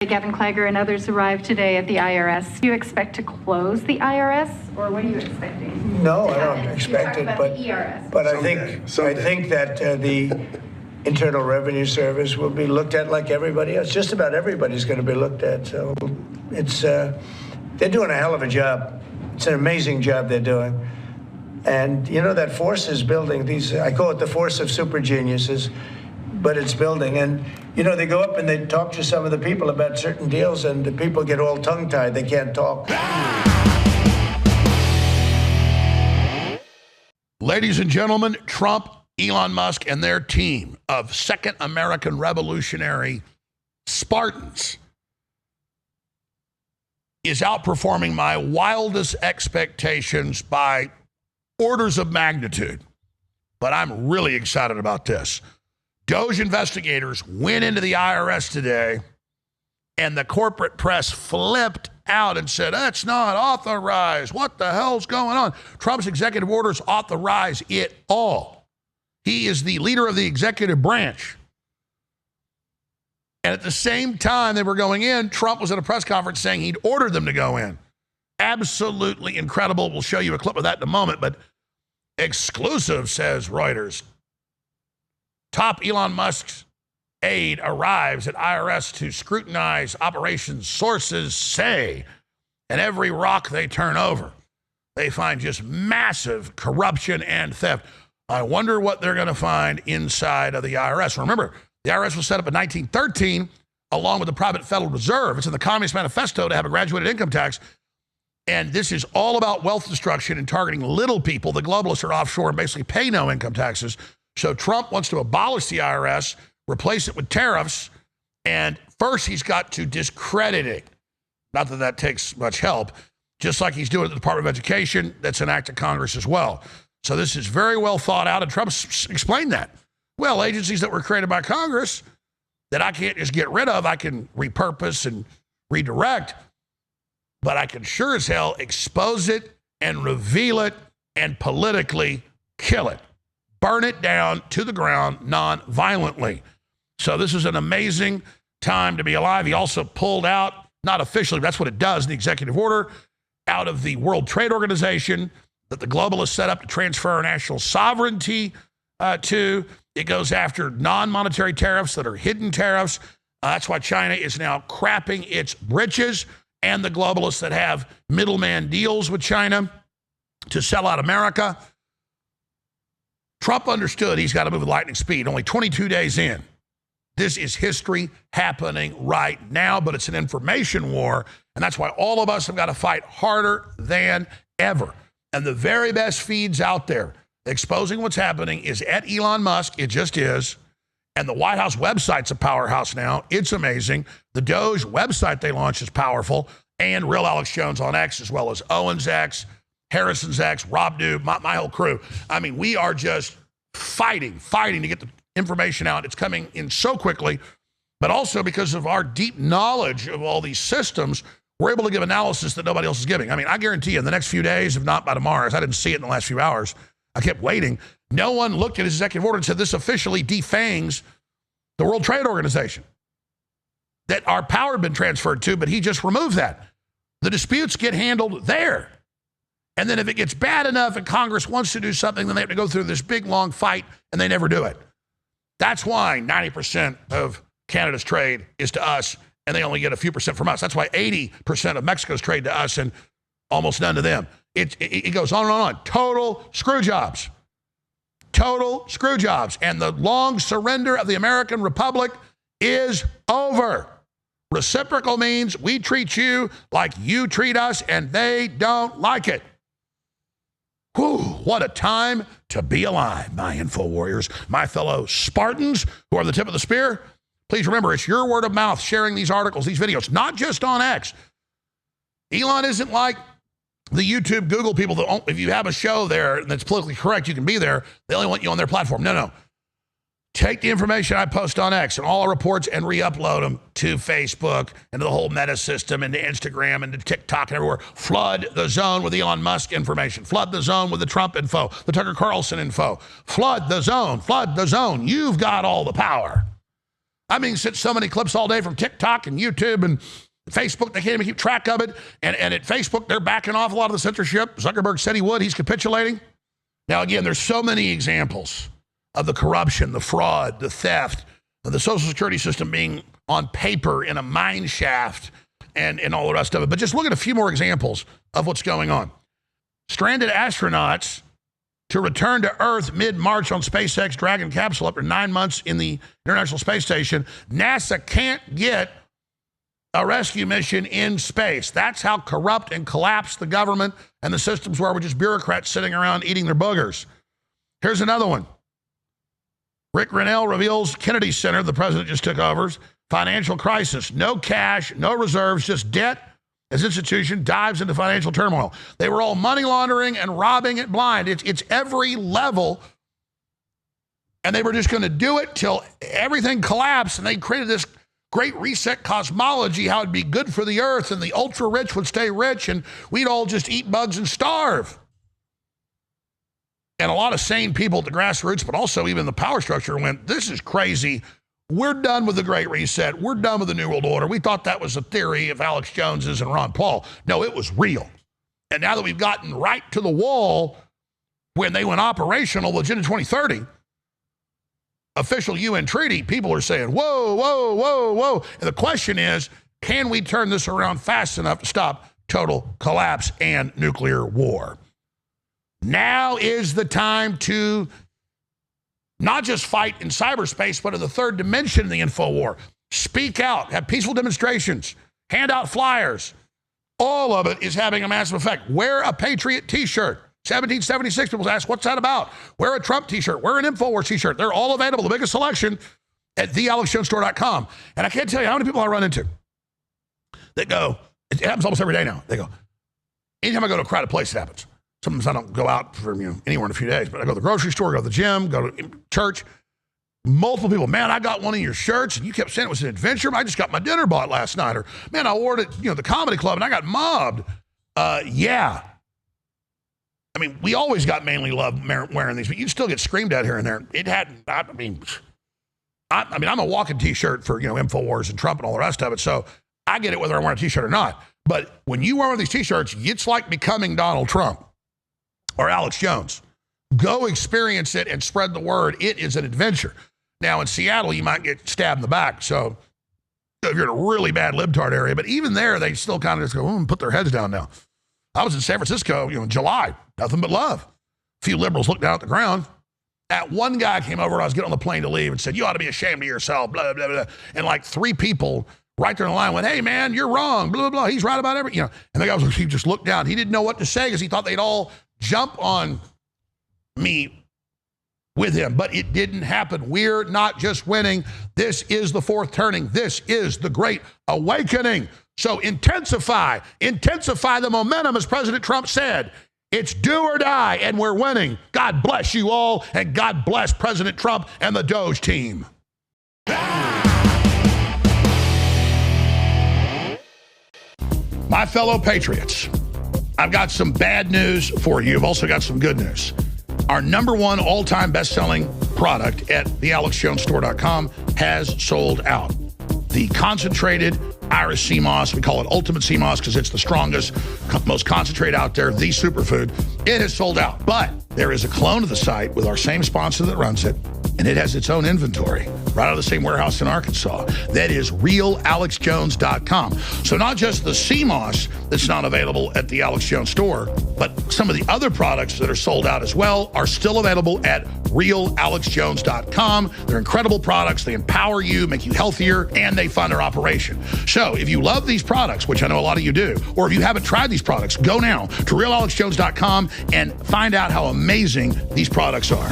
Gavin Clagger and others arrived today at the IRS. Do you expect to close the IRS, or what are you expecting? No, I don't expect it, but I think that the Internal Revenue Service will be looked at like everybody else. Just about everybody's going to be looked at. So it's they're doing a hell of a job. It's an amazing job they're doing. And you know, that force is building. I call it the force of super geniuses, but it's building. And you know, they go up and they talk to some of the people about certain deals, and the people get all tongue-tied. They can't talk. Ladies and gentlemen, Trump, Elon Musk, and their team of Second American Revolutionary Spartans is outperforming my wildest expectations by orders of magnitude. But I'm really excited about this. Doge investigators went into the IRS today, and the corporate press flipped out and said, that's not authorized. What the hell's going on? Trump's executive orders authorize it all. He is the leader of the executive branch. And at the same time they were going in, Trump was at a press conference saying he'd ordered them to go in. Absolutely incredible. We'll show you a clip of that in a moment, but exclusive, says Reuters. Top Elon Musk's aide arrives at IRS to scrutinize operations, sources say, and every rock they turn over, they find just massive corruption and theft. I wonder what they're going to find inside of the IRS. Remember, the IRS was set up in 1913 along with the private Federal Reserve. It's in the Communist Manifesto to have a graduated income tax. And this is all about wealth destruction and targeting little people. The globalists are offshore and basically pay no income taxes. So Trump wants to abolish the IRS, replace it with tariffs, and first he's got to discredit it. Not that that takes much help, just like he's doing at the Department of Education. That's an act of Congress as well. So this is very well thought out, and Trump explained that. Well, agencies that were created by Congress that I can't just get rid of, I can repurpose and redirect, but I can sure as hell expose it and reveal it and politically kill it. Burn it down to the ground non-violently. So this is an amazing time to be alive. He also pulled out, not officially, but that's what it does in the executive order, out of the World Trade Organization that the globalists set up to transfer our national sovereignty to. It goes after non-monetary tariffs that are hidden tariffs. That's why China is now crapping its britches, and the globalists that have middleman deals with China to sell out America. Trump understood he's got to move with lightning speed. Only 22 days in. This is history happening right now, but it's an information war, and that's why all of us have got to fight harder than ever. And the very best feeds out there exposing what's happening is at Elon Musk. It just is. And the White House website's a powerhouse now. It's amazing. The Doge website they launched is powerful. And Real Alex Jones on X, as well as Owens X, Harrison's X, Rob Dew, my whole crew. I mean, we are just fighting to get the information out. It's coming in so quickly, but also because of our deep knowledge of all these systems, we're able to give analysis that nobody else is giving. I mean, I guarantee you in the next few days, if not by tomorrow, as I didn't see it in the last few hours, I kept waiting. No one looked at his executive order and said this officially defangs the World Trade Organization that our power had been transferred to, but he just removed that. The disputes get handled there. And then if it gets bad enough and Congress wants to do something, then they have to go through this big, long fight, and they never do it. That's why 90% of Canada's trade is to us, and they only get a few percent from us. That's why 80% of Mexico's trade to us and almost none to them. It goes on and on. Total screw jobs. Total screw jobs. And the long surrender of the American Republic is over. Reciprocal means we treat you like you treat us, and they don't like it. Whew, what a time to be alive, my info warriors, my fellow Spartans who are the tip of the spear. Please remember, it's your word of mouth sharing these articles, these videos, not just on X. Elon isn't like the YouTube, Google people that if you have a show there that's politically correct, you can be there. They only want you on their platform. No. Take the information I post on X and all our reports and re-upload them to Facebook and to the whole Meta system and to Instagram and to TikTok and everywhere. Flood the zone with Elon Musk information. Flood the zone with the Trump info, the Tucker Carlson info. Flood the zone. Flood the zone. You've got all the power. I mean, sent so many clips all day from TikTok and YouTube and Facebook. They can't even keep track of it. And at Facebook, they're backing off a lot of the censorship. Zuckerberg said he would. He's capitulating. Now, again, there's so many examples of the corruption, the fraud, the theft, of the Social Security system being on paper in a mine shaft and all the rest of it. But just look at a few more examples of what's going on. Stranded astronauts to return to Earth mid-March on SpaceX Dragon capsule after 9 months in the International Space Station. NASA can't get a rescue mission in space. That's how corrupt and collapsed the government and the systems were with just bureaucrats sitting around eating their boogers. Here's another one. Rick Grinnell reveals Kennedy Center, the president just took over, financial crisis. No cash, no reserves, just debt as institution dives into financial turmoil. They were all money laundering and robbing it blind. It's every level. And they were just going to do it till everything collapsed. And they created this great reset cosmology, how it'd be good for the earth and the ultra rich would stay rich and we'd all just eat bugs and starve. And a lot of sane people at the grassroots, but also even the power structure went, this is crazy. We're done with the Great Reset. We're done with the New World Order. We thought that was a theory of Alex Jones's and Ron Paul. No, it was real. And now that we've gotten right to the wall when they went operational with Agenda 2030, official UN treaty, people are saying, whoa, whoa, whoa, whoa. And the question is, can we turn this around fast enough to stop total collapse and nuclear war? Now is the time to not just fight in cyberspace, but in the third dimension of the info war. Speak out, have peaceful demonstrations, hand out flyers. All of it is having a massive effect. Wear a Patriot t-shirt. 1776, people ask, what's that about? Wear a Trump t-shirt, wear an InfoWars t-shirt. They're all available, the biggest selection at thealexjonesstore.com. And I can't tell you how many people I run into that go, it happens almost every day now. They go, anytime I go to a crowded place, it happens. Sometimes I don't go out for anywhere in a few days, but I go to the grocery store, go to the gym, go to church. Multiple people, man, I got one of your shirts and you kept saying it was an adventure. I just got my dinner bought last night. Or, man, I wore it at the comedy club and I got mobbed. Yeah. I mean, we always got mainly love wearing these, but you'd still get screamed at here and there. It hadn't, I'm a walking t-shirt for, InfoWars and Trump and all the rest of it. So I get it whether I'm wearing a t-shirt or not. But when you wear one of these t-shirts, it's like becoming Donald Trump or Alex Jones. Go experience it and spread the word. It is an adventure. Now, in Seattle, you might get stabbed in the back. So if you're in a really bad libtard area, but even there, they still kind of just go, and put their heads down now. I was in San Francisco, in July, nothing but love. A few liberals looked down at the ground. That one guy came over and I was getting on the plane to leave and said, you ought to be ashamed of yourself, blah, blah, blah. And like 3 people right there in the line went, hey, man, you're wrong, blah, blah, blah. He's right about everything. And the guy he just looked down. He didn't know what to say because he thought they'd all jump on me with him, but it didn't happen. We're not just winning. This is the fourth turning. This is the great awakening. So intensify the momentum, as President Trump said. It's do or die, and we're winning. God bless you all, and God bless President Trump and the Doge team. My fellow patriots, I've got some bad news for you. I've also got some good news. Our #1 all-time best-selling product at thealexjonesstore.com has sold out. The concentrated Irish sea moss, we call it Ultimate Sea Moss because it's the strongest, most concentrated out there, the superfood. It has sold out, but there is a clone of the site with our same sponsor that runs it, and it has its own inventory right out of the same warehouse in Arkansas. That is realalexjones.com. So not just the sea moss that's not available at the Alex Jones store, but some of the other products that are sold out as well are still available at realalexjones.com. They're incredible products. They empower you, make you healthier, and they fund our operation. So if you love these products, which I know a lot of you do, or if you haven't tried these products, go now to realalexjones.com and find out how amazing these products are.